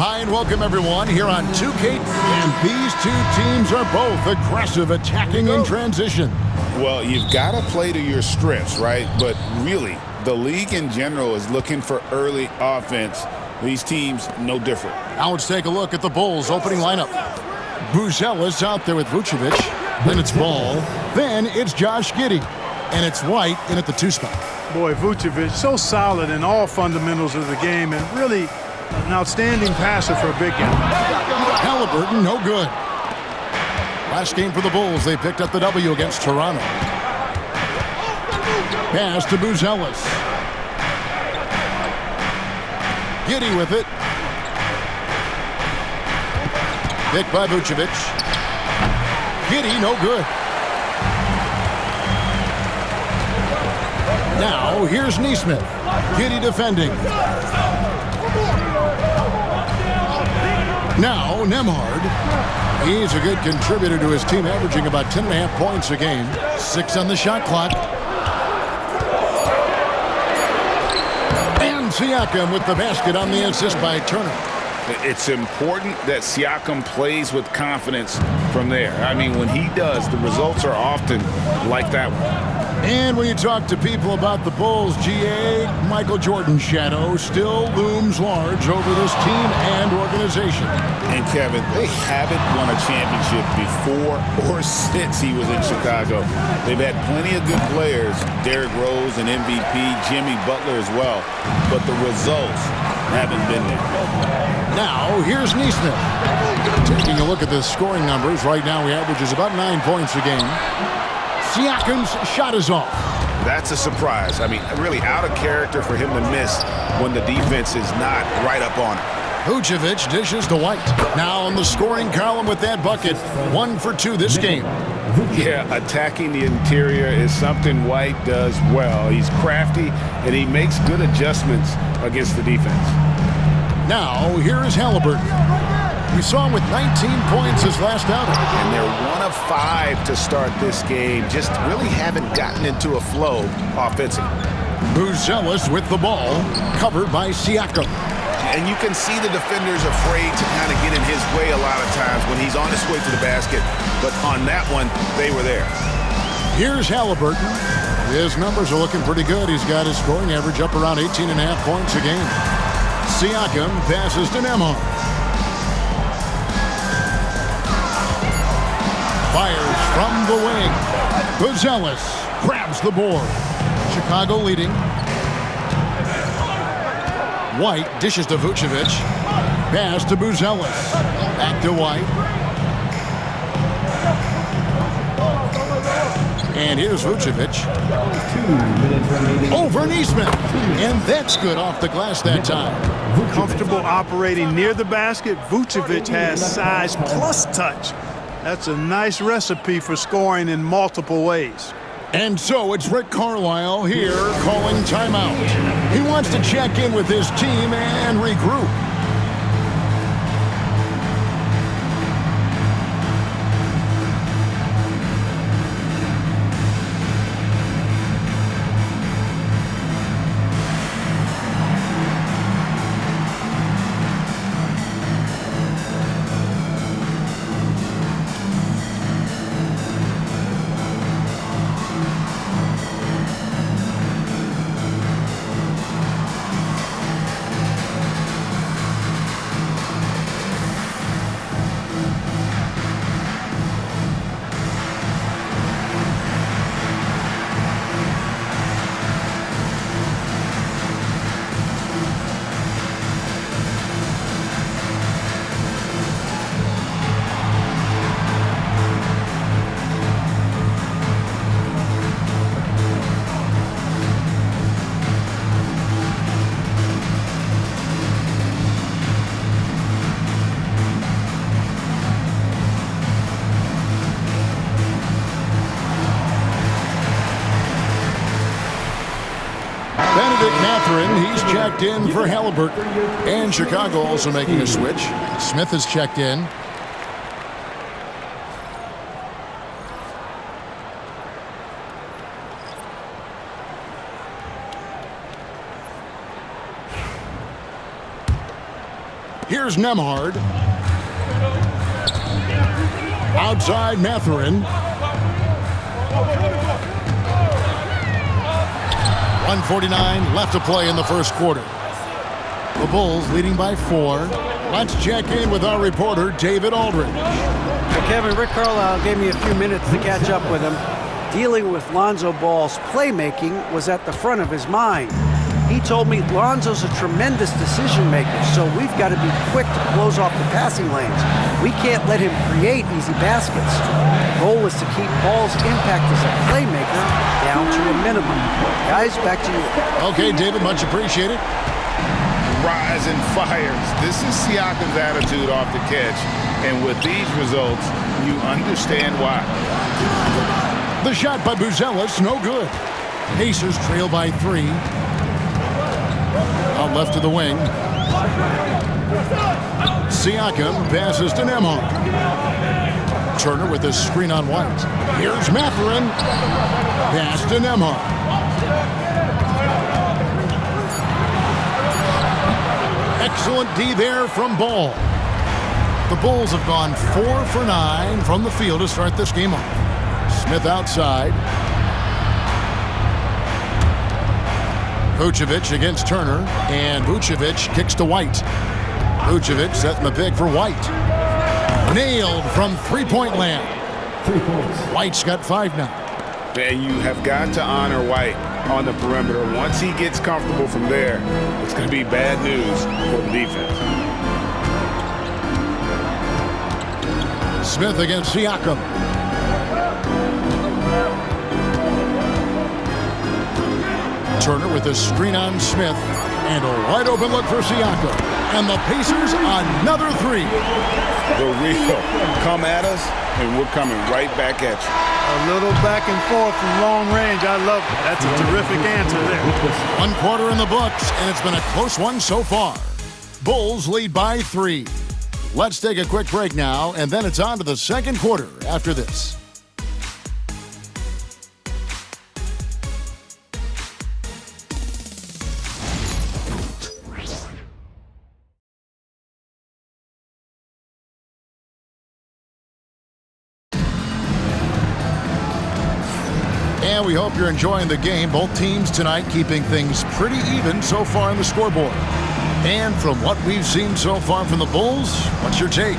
Hi and welcome everyone here on 2K, and these two teams are both aggressive, attacking in transition. Well, you've got to play to your strengths, right? But really, the league in general is looking for early offense. These teams, no different. Now let's take a look at the Bulls' opening lineup. Buzelis out there with Vucevic. Then it's Ball. Then it's Josh Giddey. And it's White in at the 2 spot. Boy, Vucevic, so solid in all fundamentals of the game and really an outstanding passer for a big guy. Halliburton, no good. Last game for the Bulls, they picked up the W against Toronto. Pass to Buzelis. Giddey with it. Picked by Vucevic. Giddey, no good. Now, here's Nesmith. Giddey defending. Now, Nembhard. He's a good contributor to his team, averaging about 10.5 points a game. 6 on the shot clock. And Siakam with the basket on the assist by Turner. It's important that Siakam plays with confidence from there. I mean, when he does, the results are often like that one. And when you talk to people about the Bulls, GA, Michael Jordan's shadow still looms large over this team and organization. And Kevin, they haven't won a championship before or since he was in Chicago. They've had plenty of good players, Derrick Rose and MVP, Jimmy Butler as well, but the results haven't been there. Now, here's Nesmith. Taking a look at the scoring numbers, right now he averages about 9 points a game. Siakam's shot is off. That's a surprise. I mean, really out of character for him to miss when the defense is not right up on him. Vucevic dishes to White. Now on the scoring column with that bucket. 1 for 2 this game. Yeah, attacking the interior is something White does well. He's crafty, and he makes good adjustments against the defense. Now, here is Halliburton. We saw him with 19 points his last outing. And they're 1 of 5 to start this game. Just really haven't gotten into a flow offensively. Buzelis with the ball, covered by Siakam. And you can see the defenders afraid to kind of get in his way a lot of times when he's on his way to the basket. But on that one, they were there. Here's Halliburton. His numbers are looking pretty good. He's got his scoring average up around 18.5 points a game. Siakam passes to Nembhard. Fires from the wing. Buzelis grabs the board. Chicago leading. White dishes to Vucevic. Pass to Buzelis. Back to White. And here's Vucevic. Over Nesmith. And that's good off the glass that time. Comfortable operating near the basket. Vucevic has size plus touch. That's a nice recipe for scoring in multiple ways. And so it's Rick Carlisle here calling timeout. He wants to check in with his team and regroup. He's checked in for Halliburton. And Chicago also making a switch. Smith has checked in. Here's Nembhard. Outside Mathurin. 1:49 left to play in the first quarter. The Bulls leading by 4. Let's check in with our reporter, David Aldridge. Well, Kevin, Rick Carlisle gave me a few minutes to catch up with him. Dealing with Lonzo Ball's playmaking was at the front of his mind. He told me Lonzo's a tremendous decision maker, so we've got to be quick to close off the passing lanes. We can't let him create easy baskets. The goal is to keep Ball's impact as a playmaker down to a minimum. Guys, back to you. Okay, David, much appreciated. Rise and fires. This is Siakam's attitude off the catch. And with these results, you understand why. The shot by Buzelis, no good. Pacers trail by 3. Out left to the wing. Siakam passes to Nembhard. Turner with a screen on White. Here's Mathurin. Pass to Nembhard. Excellent D there from Ball. The Bulls have gone 4 for 9 from the field to start this game off. Smith outside. Vucevic against Turner, and Vucevic kicks to White. Vucevic setting the pick for White. Nailed from three-point land. 3 points. White's got 5 now. And you have got to honor White on the perimeter. Once he gets comfortable from there, it's going to be bad news for the defense. Smith against Siakam. Turner with a screen on Smith, and a wide open look for Siakam. And the Pacers another 3. The real come at us, and we're coming right back at you. A little back and forth from long range. I love it. That's a terrific answer there. 1 quarter in the books, and it's been a close one so far. Bulls lead by 3. Let's take a quick break now, and then it's on to the second quarter after this. And we hope you're enjoying the game. Both teams tonight keeping things pretty even so far on the scoreboard. And from what we've seen so far from the Bulls, what's your take?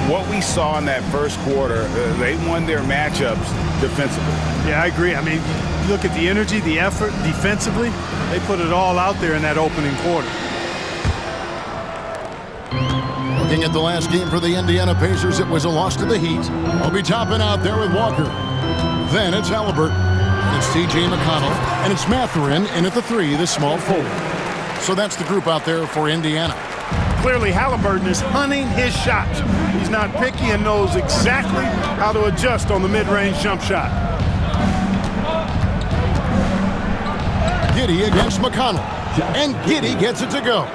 What we saw in that first quarter, they won their matchups defensively. Yeah, I agree. I mean, look at the energy, the effort defensively. They put it all out there in that opening quarter. Looking at the last game for the Indiana Pacers, it was a loss to the Heat. I'll be topping out there with Walker. Then it's Halliburton. And it's T.J. McConnell. And it's Mathurin in at the 3, the small forward. So that's the group out there for Indiana. Clearly, Halliburton is hunting his shots. He's not picky and knows exactly how to adjust on the mid-range jump shot. Giddey against McConnell. And Giddey gets it to go.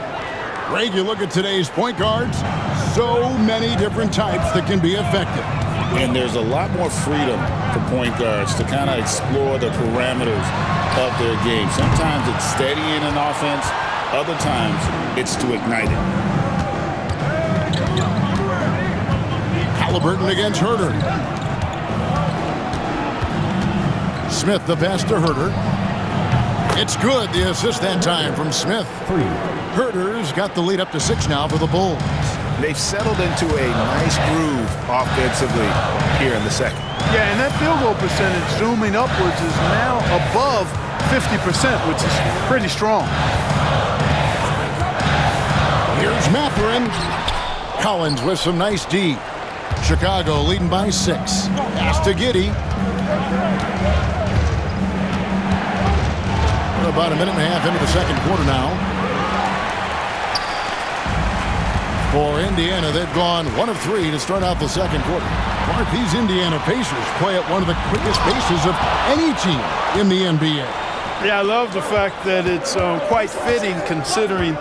Greg, you look at today's point guards, so many different types that can be effective. And there's a lot more freedom for point guards to kind of explore the parameters of their game. Sometimes it's steadying an offense. Other times, it's to ignite it. Halliburton against Herter. Smith the pass to Herter. It's good, the assist that time from Smith. 3. Herter's got the lead up to 6 now for the Bulls. They've settled into a nice groove offensively here in the second. Yeah, and that field goal percentage zooming upwards is now above 50%, which is pretty strong. Here's Mathurin. Collins with some nice D. Chicago leading by 6. Pass to Giddey. We're about a minute and a half into the second quarter now. For Indiana, they've gone 1 of 3 to start out the second quarter. Mark, these Indiana Pacers play at one of the quickest paces of any team in the NBA. Yeah, I love the fact that it's quite fitting considering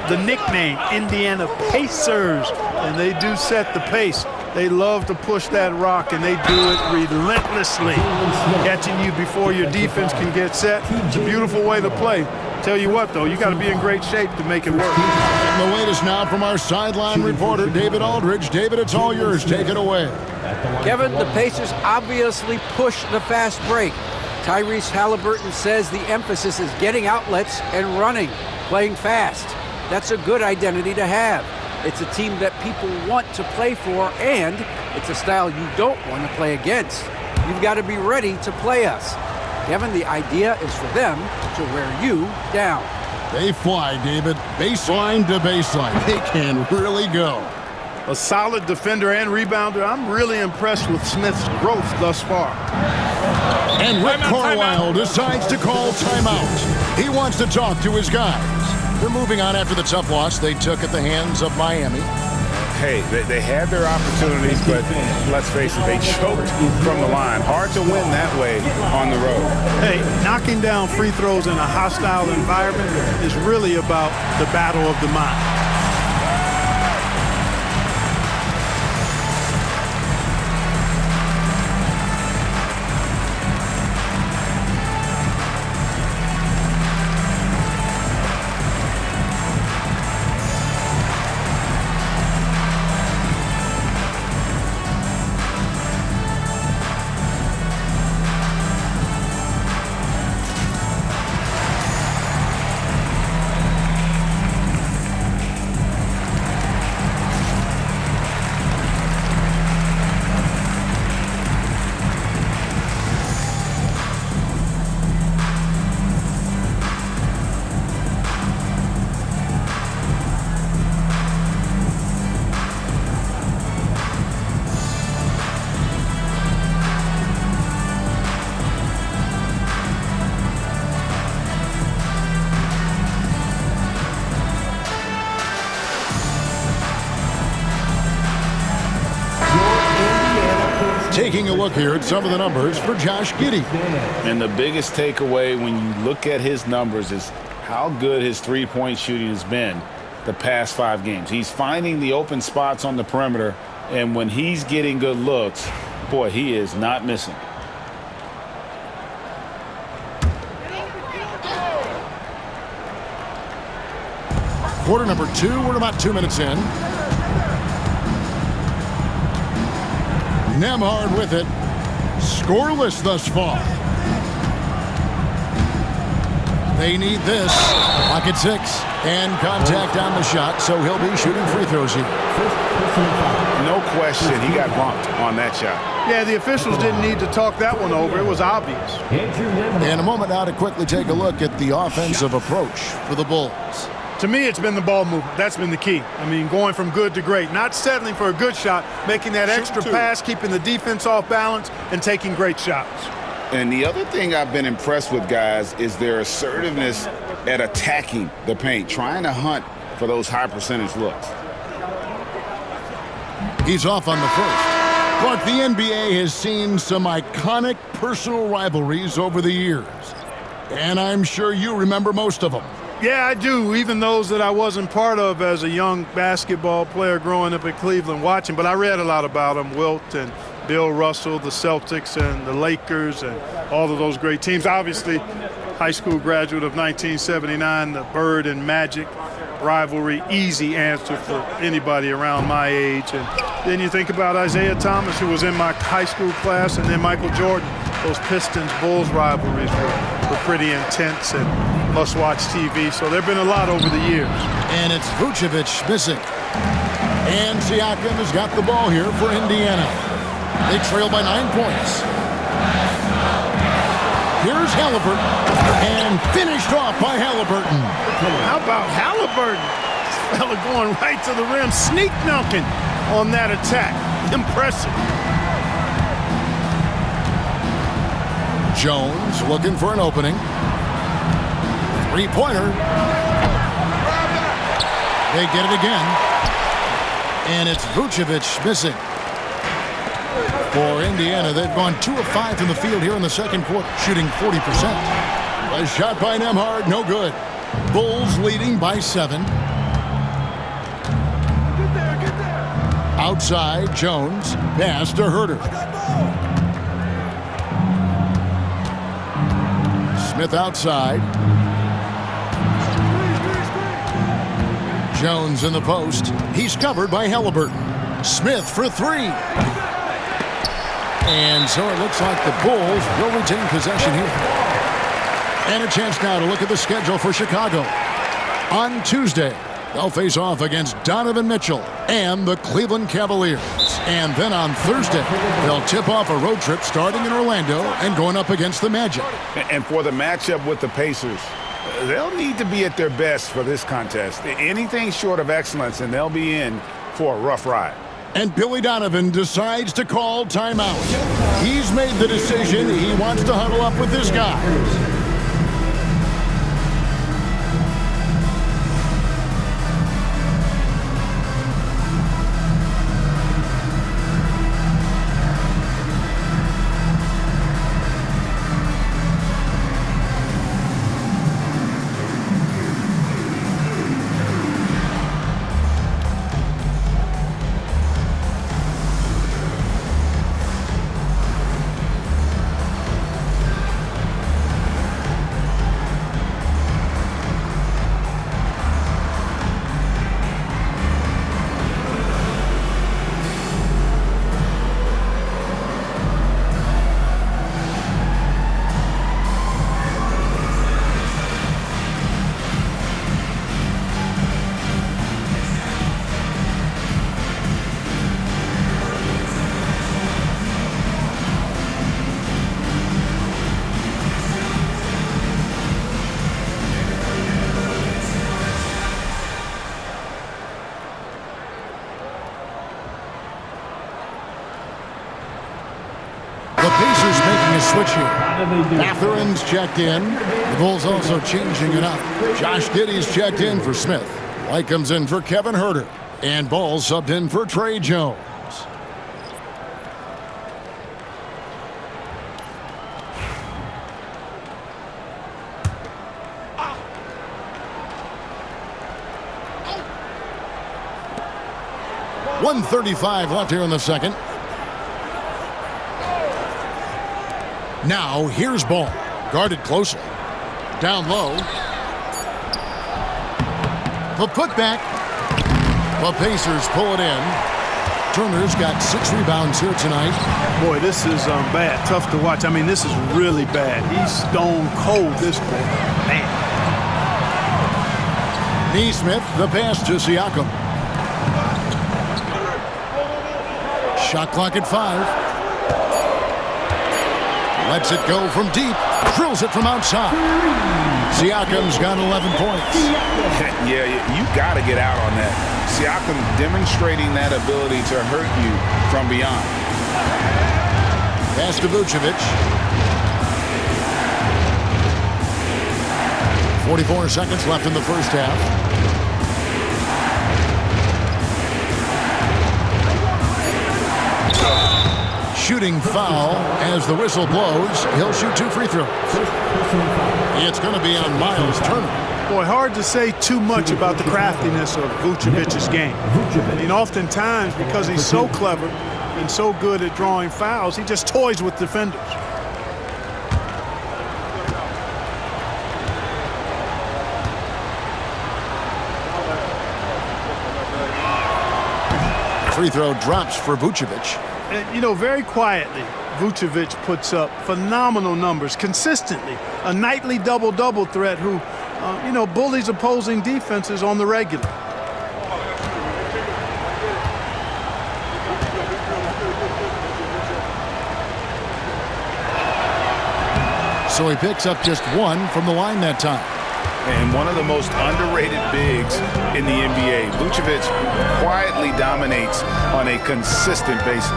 the nickname, Indiana Pacers. And they do set the pace. They love to push that rock, and they do it relentlessly. Catching you before your defense can get set. It's a beautiful way to play. Tell you what, though, you got to be in great shape to make it work. And the latest now from our sideline reporter, David Aldridge. David, it's all yours. Take it away. Kevin, the Pacers obviously push the fast break. Tyrese Halliburton says the emphasis is getting outlets and running, playing fast. That's a good identity to have. It's a team that people want to play for, and it's a style you don't want to play against. You've got to be ready to play us. Kevin, the idea is for them to wear you down. They fly, David. Baseline to baseline. They can really go. A solid defender and rebounder. I'm really impressed with Smith's growth thus far. And Rick Carlisle decides to call timeout. He wants to talk to his guys. They're moving on after the tough loss they took at the hands of Miami. Hey, they had their opportunities, but let's face it, they choked from the line. Hard to win that way on the road. Hey, knocking down free throws in a hostile environment is really about the battle of the mind. Taking a look here at some of the numbers for Josh Giddey. And the biggest takeaway when you look at his numbers is how good his three-point shooting has been the past 5 games. He's finding the open spots on the perimeter, and when he's getting good looks, boy, he is not missing. Quarter number 2, we're about 2 minutes in. Nembhard with it. Scoreless thus far. They need this. Clock at 6. And contact on the shot, so he'll be shooting free throws here. No question, he got bumped on that shot. Yeah, the officials didn't need to talk that one over. It was obvious. And a moment now to quickly take a look at the offensive approach for the Bulls. To me, it's been the ball movement. That's been the key. I mean, going from good to great. Not settling for a good shot, making that extra pass, keeping the defense off balance, and taking great shots. And the other thing I've been impressed with, guys, is their assertiveness at attacking the paint, trying to hunt for those high percentage looks. He's off on the first. But the NBA has seen some iconic personal rivalries over the years. And I'm sure you remember most of them. Yeah, I do, even those that I wasn't part of as a young basketball player growing up in Cleveland watching. But I read a lot about them, Wilt and Bill Russell, the Celtics and the Lakers and all of those great teams. Obviously, high school graduate of 1979, the Bird and Magic rivalry, easy answer for anybody around my age. And then you think about Isaiah Thomas, who was in my high school class, and then Michael Jordan. Those Pistons-Bulls rivalries were pretty intense and must-watch TV, so there have been a lot over the years. And it's Vucevic missing. And Siakam has got the ball here for Indiana. They trail by 9 points. Here's Halliburton, and finished off by Halliburton. How about Halliburton? This fella going right to the rim, sneak dunking on that attack. Impressive. Jones looking for an opening. Three-pointer. They get it again. And it's Vucevic missing. For Indiana, they've gone 2 of 5 from the field here in the second quarter, shooting 40%. A shot by Nembhard, no good. Bulls leading by 7. Outside, Jones. Pass to Herter. Smith outside. Jones in the post. He's covered by Halliburton. Smith for three. And so it looks like the Bulls will retain possession here. And a chance now to look at the schedule for Chicago. On Tuesday, they'll face off against Donovan Mitchell and the Cleveland Cavaliers. And then on Thursday, they'll tip off a road trip starting in Orlando and going up against the Magic. And for the matchup with the Pacers, they'll need to be at their best for this contest. Anything short of excellence, and they'll be in for a rough ride. And Billy Donovan decides to call timeout. He's made the decision. He wants to huddle up with this guy. Switch here. Matherin's checked in. The Bulls also changing it up. Josh Giddey's checked in for Smith. White comes in for Kevin Huerter. And Ball subbed in for Trey Jones. .135 left here in the second. Now, here's Ball. Guarded closely. Down low. The putback. The Pacers pull it in. Turner's got 6 rebounds here tonight. Boy, this is bad. Tough to watch. I mean, this is really bad. He's stone cold, this boy. Man. Neesmith, the pass to Siakam. Shot clock at 5. Lets it go from deep. Drills it from outside. Siakam's got 11 points. Yeah, you got to get out on that. Siakam demonstrating that ability to hurt you from beyond. Pass to Vucevic. 44 seconds left in the first half. Shooting foul as the whistle blows. He'll shoot 2 free throws. It's going to be on Miles Turner. Boy, hard to say too much about the craftiness of Vucevic's game. I mean, oftentimes, because he's so clever and so good at drawing fouls, he just toys with defenders. Free throw drops for Vucevic. And, you know, very quietly, Vucevic puts up phenomenal numbers consistently. A nightly double-double threat who, you know, bullies opposing defenses on the regular. So he picks up just 1 from the line that time. And one of the most underrated bigs in the NBA. Vucevic quietly dominates on a consistent basis.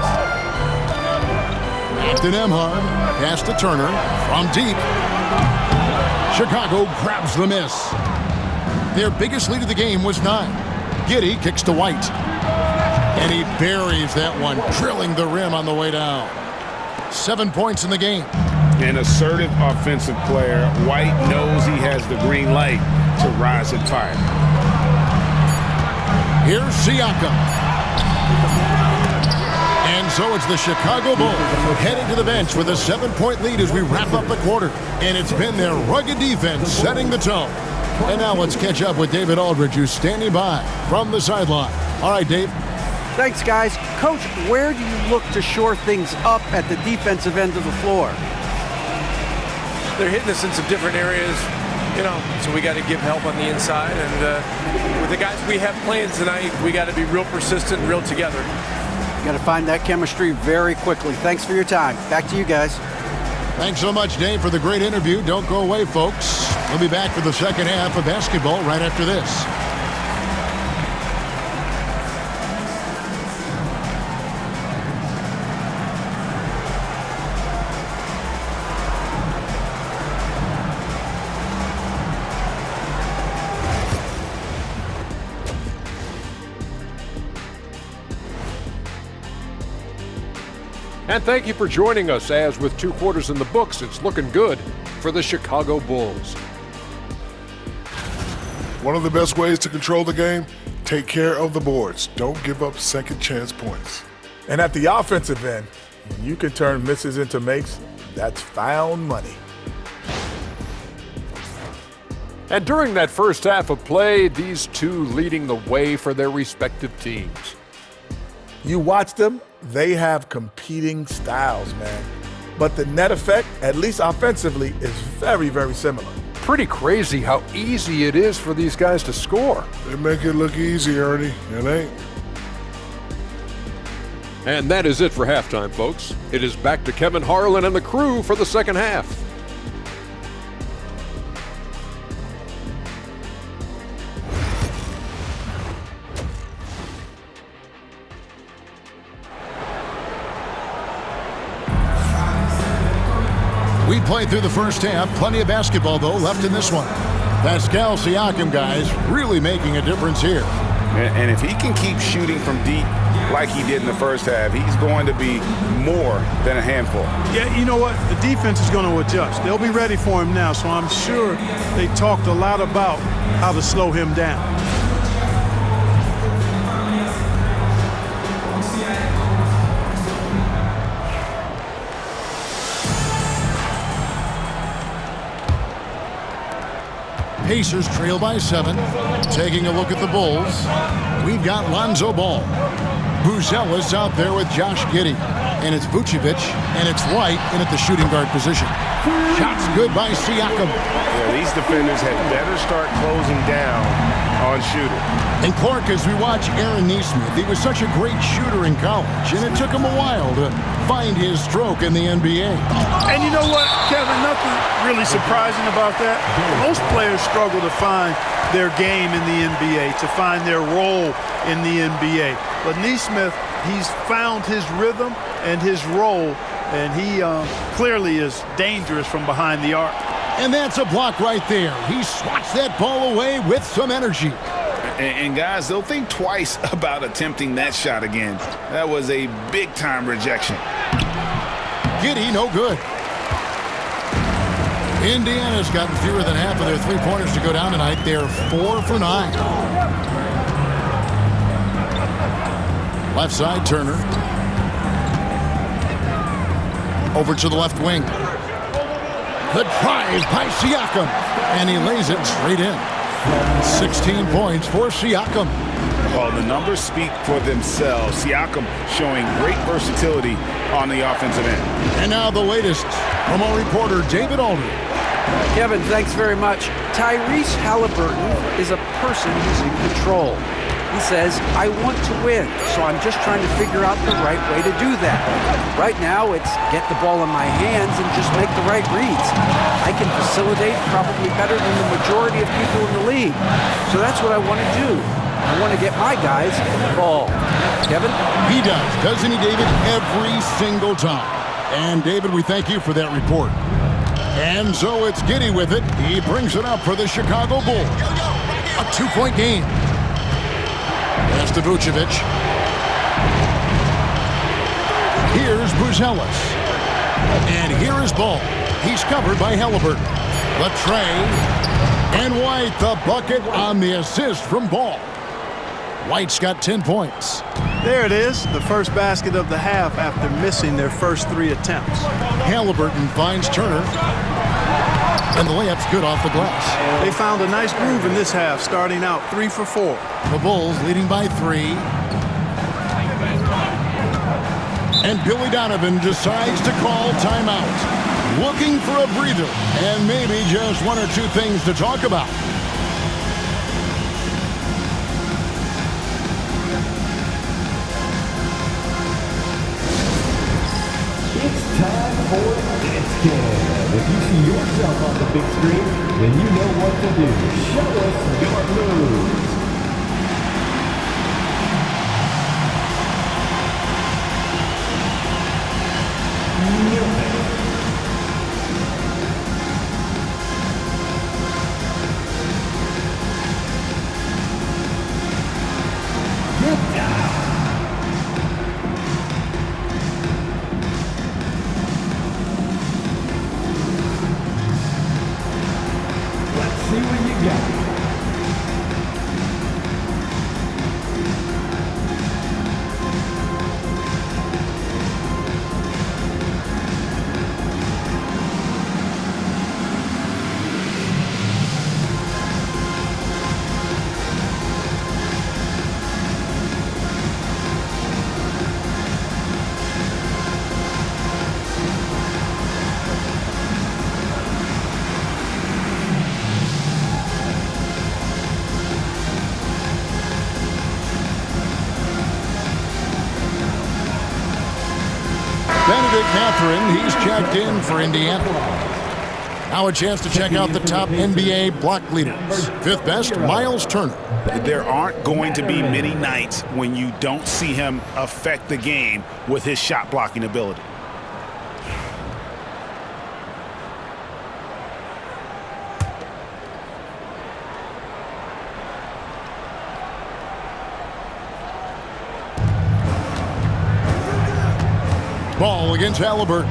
After Nembhard, pass to Turner from deep. Chicago grabs the miss. Their biggest lead of the game was 9. Giddey kicks to White. And he buries that one, drilling the rim on the way down. 7 points in the game. An assertive offensive player. White knows he has the green light to rise and fire. Here's Siakam. And so it's the Chicago Bulls heading to the bench with a 7-point lead as we wrap up the quarter. And it's been their rugged defense setting the tone. And now let's catch up with David Aldridge, who's standing by from the sideline. All right, Dave. Thanks, guys. Coach, where do you look to shore things up at the defensive end of the floor? They're hitting us in some different areas, so we got to give help on the inside. And with the guys we have playing tonight, we got to be real persistent, real together. Got to find that chemistry very quickly. Thanks for your time. Back to you guys. Thanks so much, Dave, for the great interview. Don't go away, folks. We'll be back for the second half of basketball right after this. And thank you for joining us, as with 2 quarters in the books, it's looking good for the Chicago Bulls. One of the best ways to control the game, take care of the boards. Don't give up second chance points. And at the offensive end, when you can turn misses into makes, that's found money. And during that first half of play, these two leading the way for their respective teams. You watch them, they have competing styles, man. But the net effect, at least offensively, is very, very similar. Pretty crazy how easy it is for these guys to score. They make it look easy, Ernie. It ain't. And that is it for halftime, folks. It is back to Kevin Harlan and the crew for the second half. We played through the first half. Plenty of basketball, though, left in this one. Pascal Siakam, guys, really making a difference here. And if he can keep shooting from deep like he did in the first half, he's going to be more than a handful. Yeah, you know what? The defense is going to adjust. They'll be ready for him now, so I'm sure they talked a lot about how to slow him down. Pacers trail by 7. Taking a look at the Bulls, we've got Lonzo Ball. Buzelis out there with Josh Giddey. And it's Vucevic, and it's White in at the shooting guard position. Shots good by Siakam. Yeah, these defenders had better start closing down on shooting. And Clark, as we watch Aaron Nesmith, he was such a great shooter in college, and it took him a while to find his stroke in the NBA. And you know what, Kevin, nothing really surprising about that. Most players struggle to find their game in the NBA, to find their role in the NBA. But Nesmith, he's found his rhythm and his role, and he clearly is dangerous from behind the arc. And that's a block right there. He swats that ball away with some energy. And guys, they'll think twice about attempting that shot again. That was a big-time rejection. Giddey, no good. Indiana's gotten fewer than half of their three-pointers to go down tonight. They're 4 for 9. Left side, Turner. Over to the left wing. The drive by Siakam. And he lays it straight in. 16 points for Siakam. Well, the numbers speak for themselves. Siakam showing great versatility on the offensive end. And now the latest from our reporter, David Aldridge. Kevin, thanks very much. Tyrese Halliburton is a person who's in control. He says, I want to win, so I'm just trying to figure out the right way to do that. Right now, it's get the ball in my hands and just make the right reads. I can facilitate probably better than the majority of people in the league. So that's what I want to do. I want to get my guys involved. Kevin? He does, doesn't he, David? Every single time. And, David, we thank you for that report. And so it's Giddey with it. He brings it up for the Chicago Bulls. A 2-point game. Pass to Vucevic. Here's Buzelis. And here is Ball. He's covered by Halliburton. The tray. And White, the bucket on the assist from Ball. White's got 10 points. There it is, the first basket of the half after missing their first 3 attempts. Halliburton finds Turner. And the layup's good off the glass. They found a nice groove in this half, starting out 3 for 4. The Bulls leading by 3. And Billy Donovan decides to call timeout. Looking for a breather and maybe just 1 or 2 things to talk about. It's time for Dance Cam. If you see yourself on the big screen, then you know what to do. Show us your moves. Get down. Let's see what you got. Benedict Mathurin, he's checked in for Indiana. Now a chance to check out the top NBA block leaders. 5th best, Miles Turner. There aren't going to be many nights when you don't see him affect the game with his shot blocking ability. Ball against Halliburton.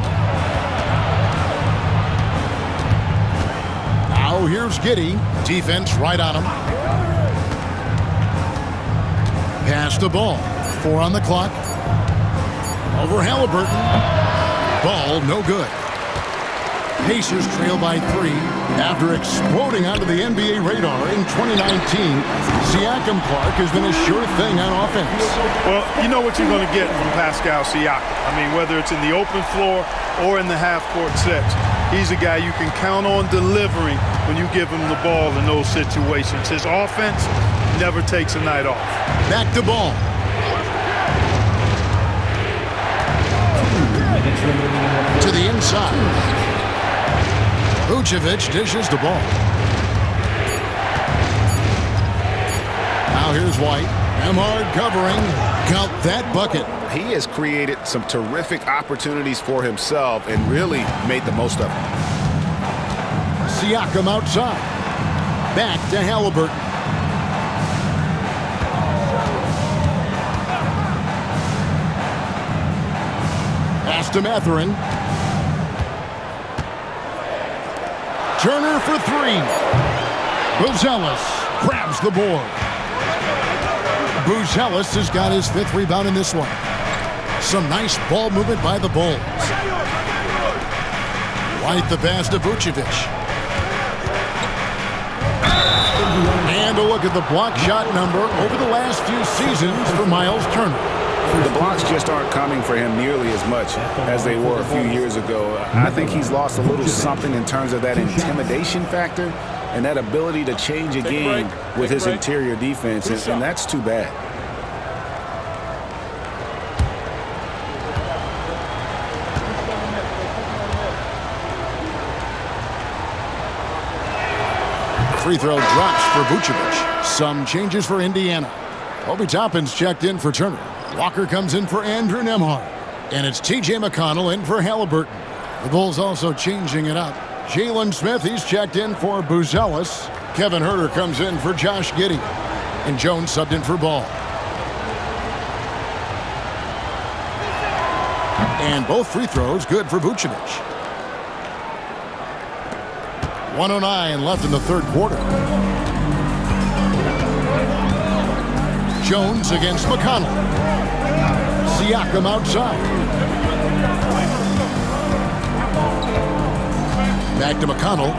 Now here's Giddey. Defense right on him. Pass the ball. 4 on the clock. Over Halliburton. Ball no good. Pacers trail by 3 after exploding onto the NBA radar in 2019. Siakam Clark has been a sure thing on offense. Well, you know what you're going to get from Pascal Siakam. I mean, whether it's in the open floor or in the half-court sets, he's a guy you can count on delivering when you give him the ball in those situations. His offense never takes a night off. Back to ball. To the inside. Vucevic dishes the ball. Now here's White. Nembhard covering. Count that bucket. He has created some terrific opportunities for himself and really made the most of them. Siakam outside. Back to Halliburton. Pass to Mathurin. Turner for 3. Buzelis grabs the board. Buzelis has got his 5th rebound in this one. Some nice ball movement by the Bulls. White the pass to Vucevic. And a look at the block shot number over the last few seasons for Miles Turner. The blocks just aren't coming for him nearly as much as they were a few years ago. I think he's lost a little something in terms of that intimidation factor and that ability to change a game with his interior defense, and that's too bad. Free throw drops for Vucevic. Some changes for Indiana. Obi Toppin's checked in for Turner. Walker comes in for Andrew Nembhard. And it's T.J. McConnell in for Halliburton. The Bulls also changing it up. Jalen Smith, he's checked in for Buzelis. Kevin Huerter comes in for Josh Giddey. And Jones subbed in for Ball. And both free throws good for Vucevic. 1:09 left in the 3rd quarter. Jones against McConnell. Siakam outside. Back to McConnell.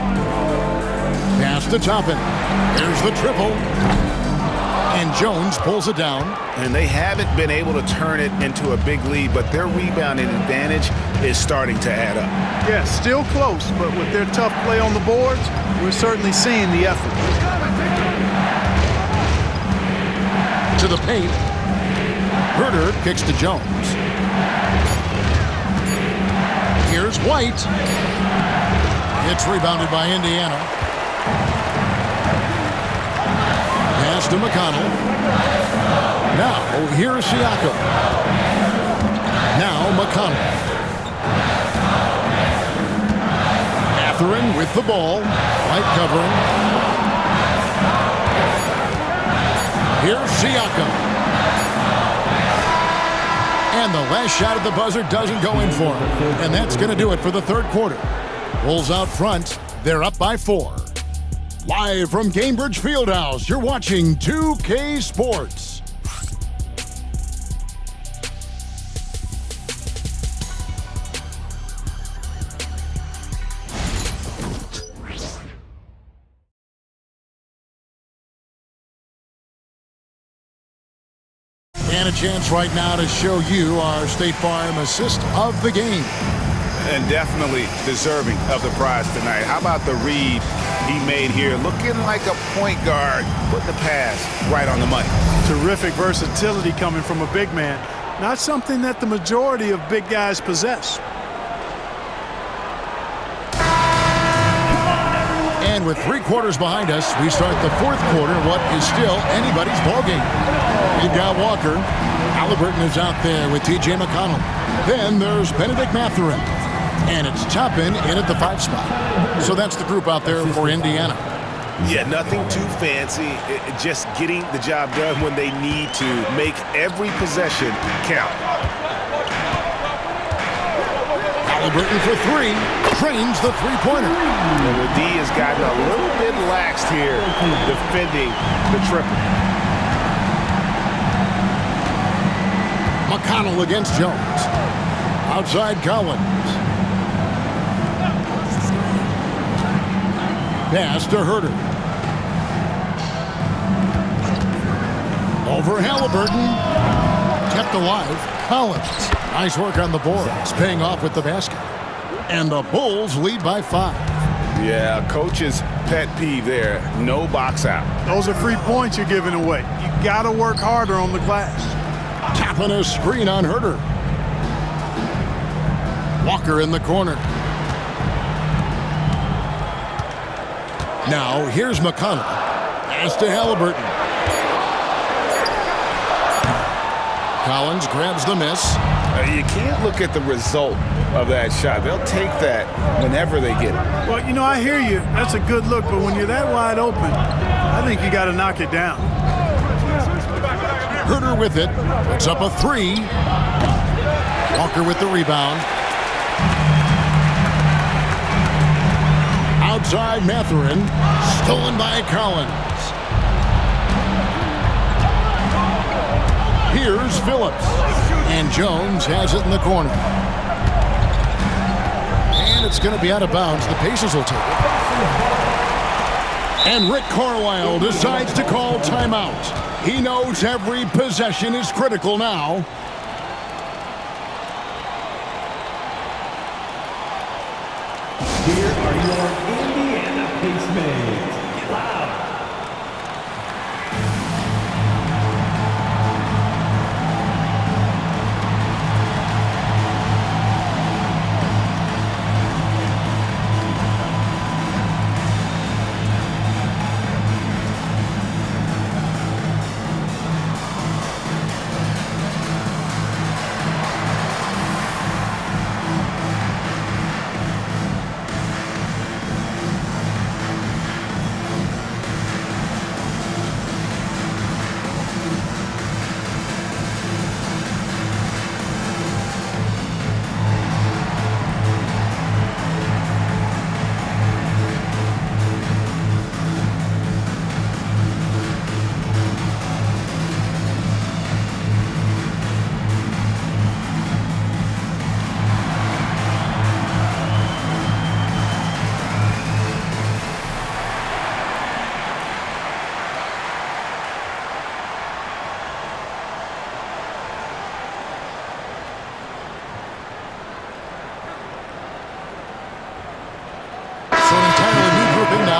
Pass to Toppin. Here's the triple. And Jones pulls it down. And they haven't been able to turn it into a big lead, but their rebounding advantage is starting to add up. Yeah, still close, but with their tough play on the boards, we're certainly seeing the effort. To the paint. Herter kicks to Jones. Here's White. It's rebounded by Indiana. Pass to McConnell. Now, here's Siakam. Now, McConnell. Mathurin with the ball. White covering. Here's Siakam. And the last shot at the buzzer doesn't go in for him. And that's going to do it for the third quarter. Bulls out front. They're up by 4. Live from Cambridge Fieldhouse, you're watching 2K Sports. And a chance right now to show you our State Farm assist of the game. And definitely deserving of the prize tonight. How about the read he made here? Looking like a point guard, putting the pass right on the money. Terrific versatility coming from a big man. Not something that the majority of big guys possess. And with 3 quarters behind us, we start the fourth quarter, what is still anybody's ballgame. You've got Walker. Halliburton is out there with T.J. McConnell. Then there's Benedict Mathurin. And it's Toppin in at the 5 spot. So that's the group out there for Indiana. Yeah, nothing too fancy. Just getting the job done when they need to. Make every possession count. Halliburton for 3. Trains the three-pointer. And the D has gotten a little bit laxed here defending the triple. McConnell against Jones. Outside Collins. Pass to Herter. Over Halliburton. Kept alive. Collins. Nice work on the boards. Paying off with the basket. And the Bulls lead by 5. Yeah, coach's pet peeve there. No box out. Those are free points you're giving away. You got to work harder on the glass. Tapping a screen on Herter. Walker in the corner. Now, here's McConnell. Pass to Halliburton. Collins grabs the miss. You can't look at the result of that shot. They'll take that whenever they get it. Well, you know, I hear you. That's a good look, but when you're that wide open, I think you got to knock it down. Herter with it. Puts up a 3. Walker with the rebound. Outside Mathurin. Stolen by Collins. Here's Phillips. And Jones has it in the corner. And it's going to be out of bounds. The Pacers will take it. And Rick Carlisle decides to call timeout. He knows every possession is critical now. Here are your Indiana Pacemates. Get loud.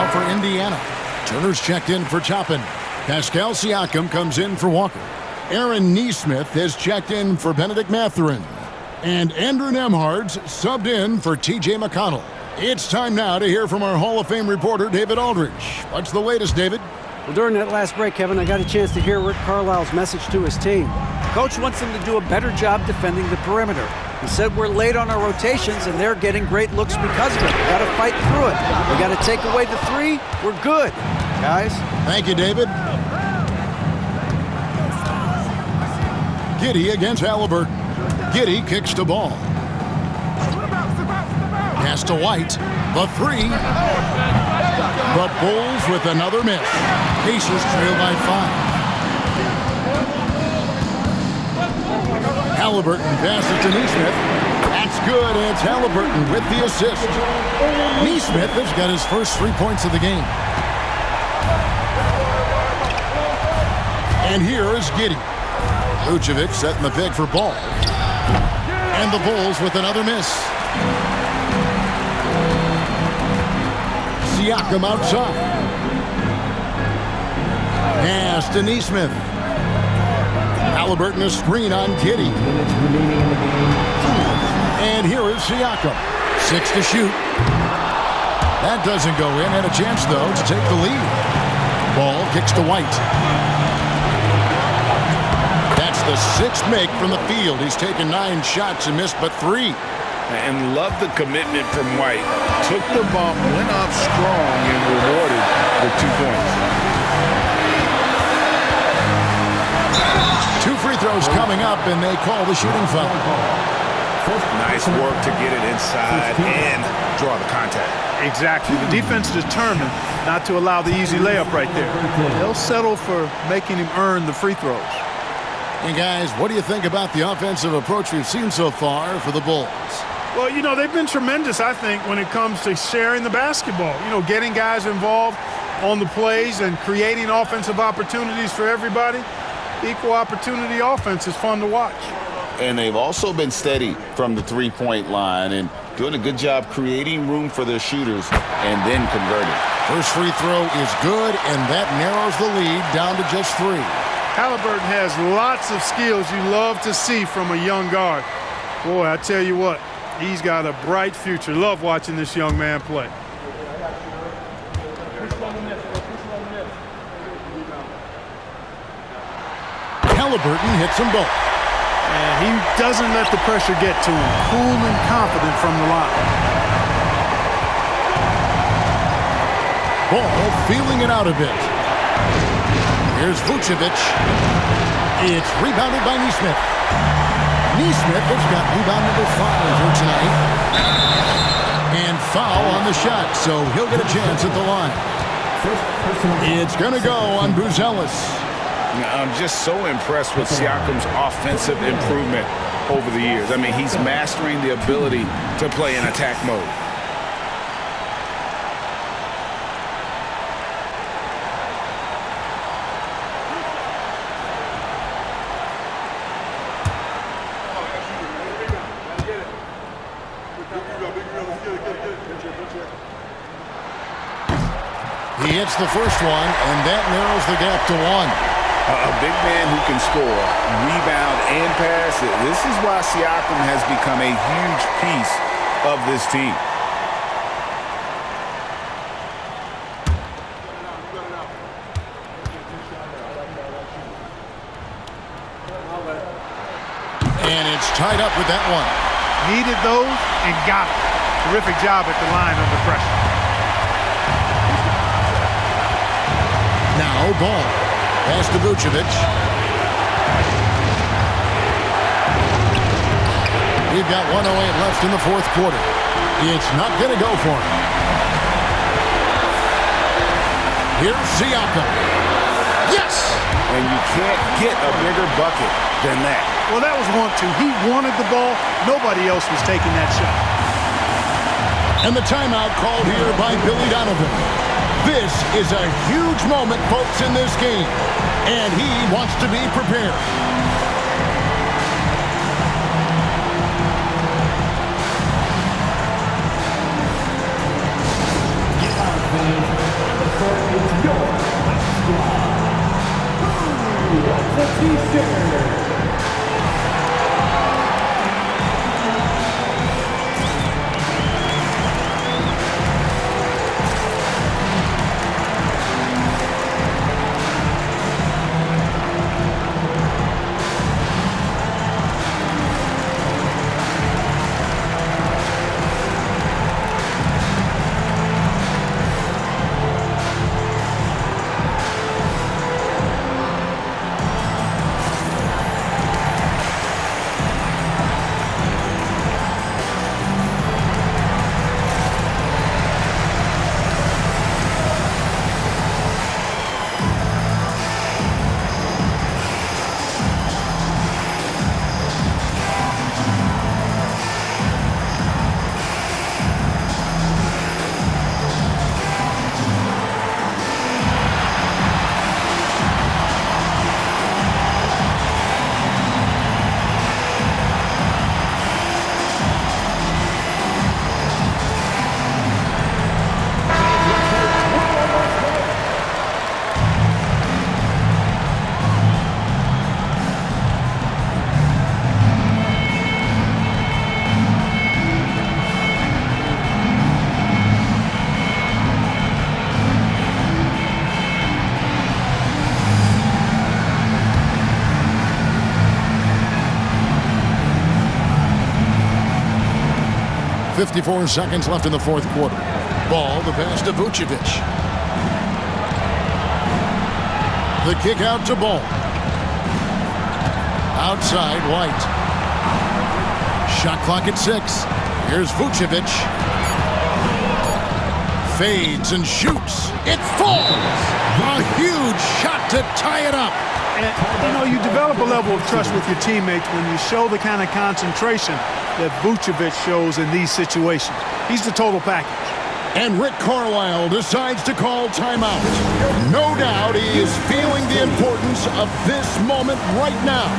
now for Indiana. Turner's checked in for Toppin. Pascal Siakam comes in for Walker. Aaron Nesmith has checked in for Benedict Mathurin. And Andrew Nemhard's subbed in for T.J. McConnell. It's time now to hear from our Hall of Fame reporter, David Aldridge. What's the latest, David? Well, during that last break, Kevin, I got a chance to hear Rick Carlisle's message to his team. Coach wants them to do a better job defending the perimeter. He said we're late on our rotations, and they're getting great looks because of it. We got to fight through it. We got to take away the three. We're good, guys. Thank you, David. Giddey against Halliburton. Giddey kicks the ball. Pass to White. The three. The Bulls with another miss. Pacers trail by 5. Halliburton passes to Nesmith. That's good, and it's Halliburton with the assist. Nesmith has got his first 3 points of the game. And here is Giddey. Vucevic setting the pick for Ball. And the Bulls with another miss. Siakam outside. Pass to Nesmith. Halliburton a screen on Giddey. And here is Siakam. 6 to shoot. That doesn't go in. Had a chance, though, to take the lead. Ball kicks to White. That's the 6th make from the field. He's taken 9 shots and missed but 3. And love the commitment from White. Took the bump, went up strong, and rewarded with 2 points. 2 free throws coming up, and they call the shooting foul. Nice work to get it inside and draw the contact. Exactly. The defense is determined not to allow the easy layup right there. They'll settle for making him earn the free throws. And guys, what do you think about the offensive approach we've seen so far for the Bulls? Well, you know, they've been tremendous, I think, when it comes to sharing the basketball. You know, getting guys involved on the plays and creating offensive opportunities for everybody. Equal opportunity offense is fun to watch. And they've also been steady from the three-point line and doing a good job creating room for their shooters and then converting. First free throw is good, and that narrows the lead down to just 3. Halliburton has lots of skills you love to see from a young guard. Boy, I tell you what, he's got a bright future. Love watching this young man play. Halliburton hits them both. And he doesn't let the pressure get to him. Cool and confident from the line. Ball feeling it out a bit. Here's Vucevic. It's rebounded by Nesmith. Nesmith has got rebound number 5 for tonight. And foul on the shot, so he'll get a chance at the line. It's going to go on Buzelis. I'm just so impressed with Siakam's offensive improvement over the years. I mean, he's mastering the ability to play in attack mode. He hits the first one, and that narrows the gap to 1. A big man who can score, rebound, and pass it. This is why Siakam has become a huge piece of this team. And it's tied up with that one. Needed those and got it. Terrific job at the line under pressure. Now Ball. Pass to Vucevic. We've got 1:08 left in the 4th quarter. It's not going to go for him. Here's Siakam. Yes! And you can't get a bigger bucket than that. Well, that was 1-2. He wanted the ball. Nobody else was taking that shot. And the timeout called here by Billy Donovan. This is a huge moment, folks, in this game, and he wants to be prepared. 54 seconds left in the fourth quarter. Ball, the pass to Vucevic. The kick out to Ball. Outside, White. Shot clock at 6. Here's Vucevic. Fades and shoots. It falls. A huge shot to tie it up. And, you develop a level of trust with your teammates when you show the kind of concentration that Vucevic shows in these situations. He's the total package. And Rick Carlisle decides to call timeout. No doubt he is feeling the importance of this moment right now.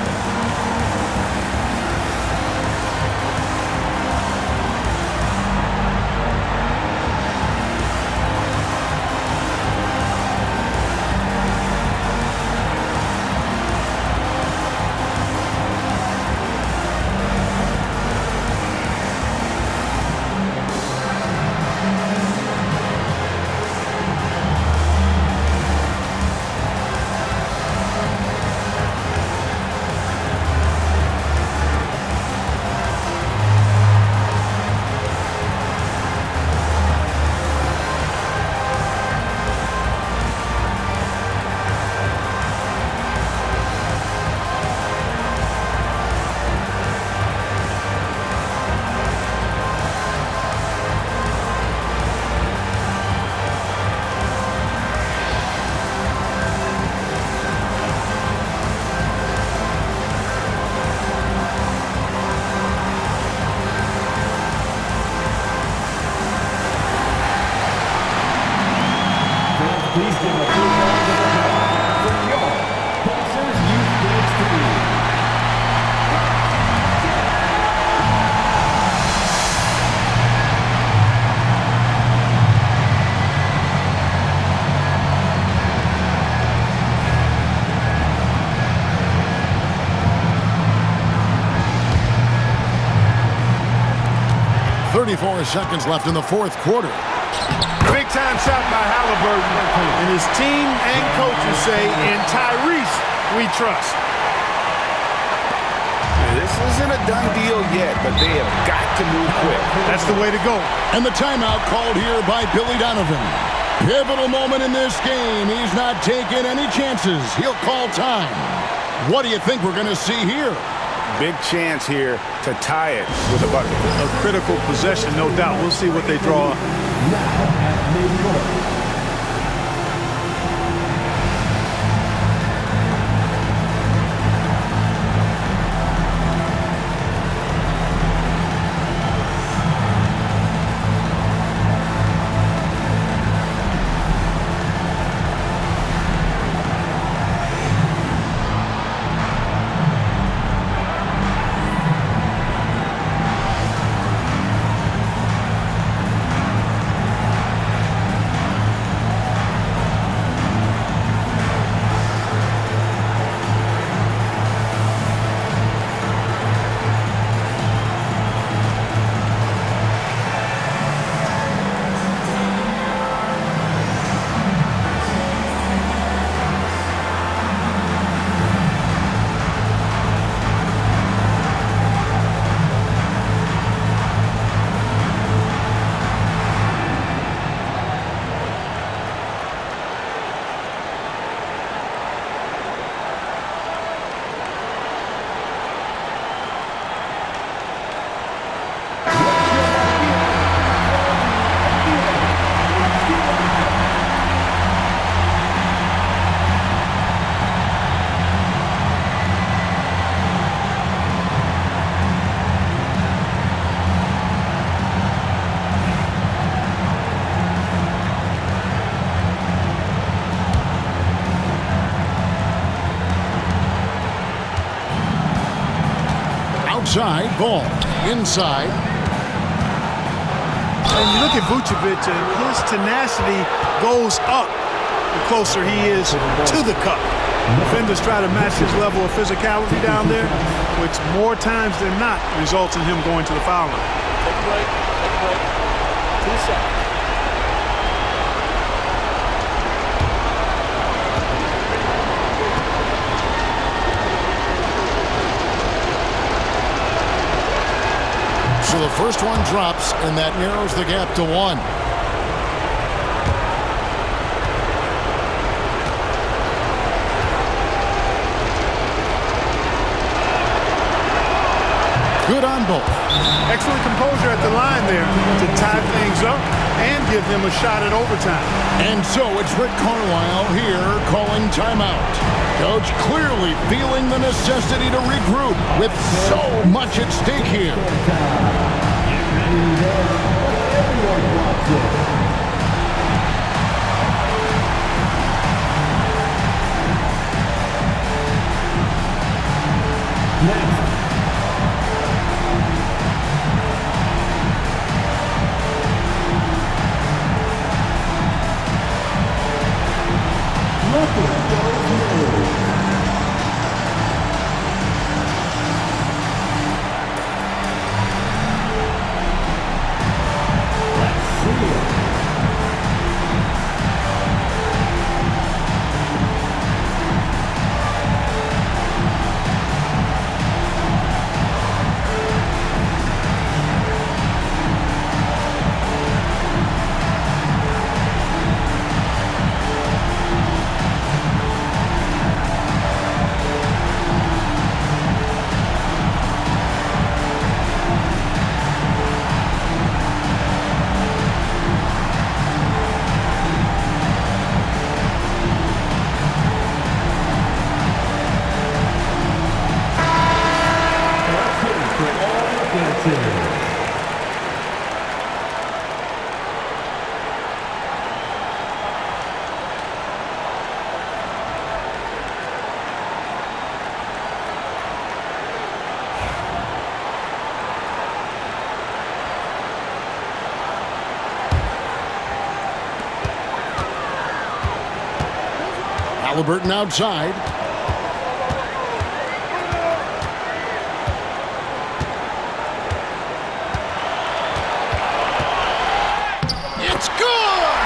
Please give a big round of applause for your Pacers Youth Dance Team. .34 seconds left in the fourth quarter. Big-time shot by Halliburton, and his team and coaches say, in Tyrese, we trust. This isn't a done deal yet, but they have got to move quick. That's the way to go. And the timeout called here by Billy Donovan. Pivotal moment in this game. He's not taking any chances. He'll call time. What do you think we're going to see here? Big chance here to tie it with a bucket. A critical possession, no doubt. We'll see what they draw up. Now at midcourt. Outside, Ball. Inside. And you look at Vucevic, and his tenacity goes up the closer he is to the cup. Defenders try to match his level of physicality down there, which more times than not results in him going to the foul line. Take a break. Take a break. 2 seconds. So the first one drops, and that narrows the gap to 1. Good on both. Excellent composure at the line there to tie things up and give them a shot at overtime. And so it's Rick Carlisle here calling timeout. Coach clearly feeling the necessity to regroup with so much at stake here. Next. Halliburton outside. It's good!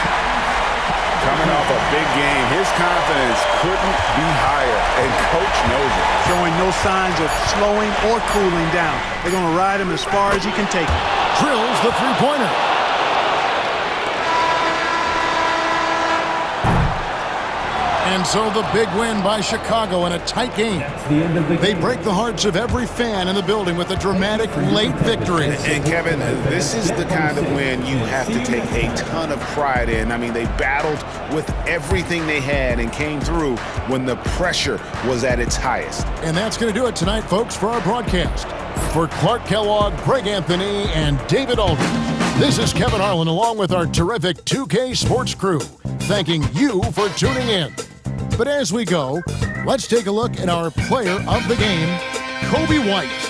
Coming off a big game, his confidence couldn't be higher, and Coach knows it. Showing no signs of slowing or cooling down. They're going to ride him as far as he can take it. Drills the three-pointer. And so the big win by Chicago in a tight game. They break the hearts of every fan in the building with a dramatic late victory. And Kevin, this is the kind of win you have to take a ton of pride in. I mean, they battled with everything they had and came through when the pressure was at its highest. And that's going to do it tonight, folks, for our broadcast. For Clark Kellogg, Greg Anthony, and David Aldridge, this is Kevin Harlan along with our terrific 2K Sports crew, thanking you for tuning in. But as we go, let's take a look at our player of the game, Coby White.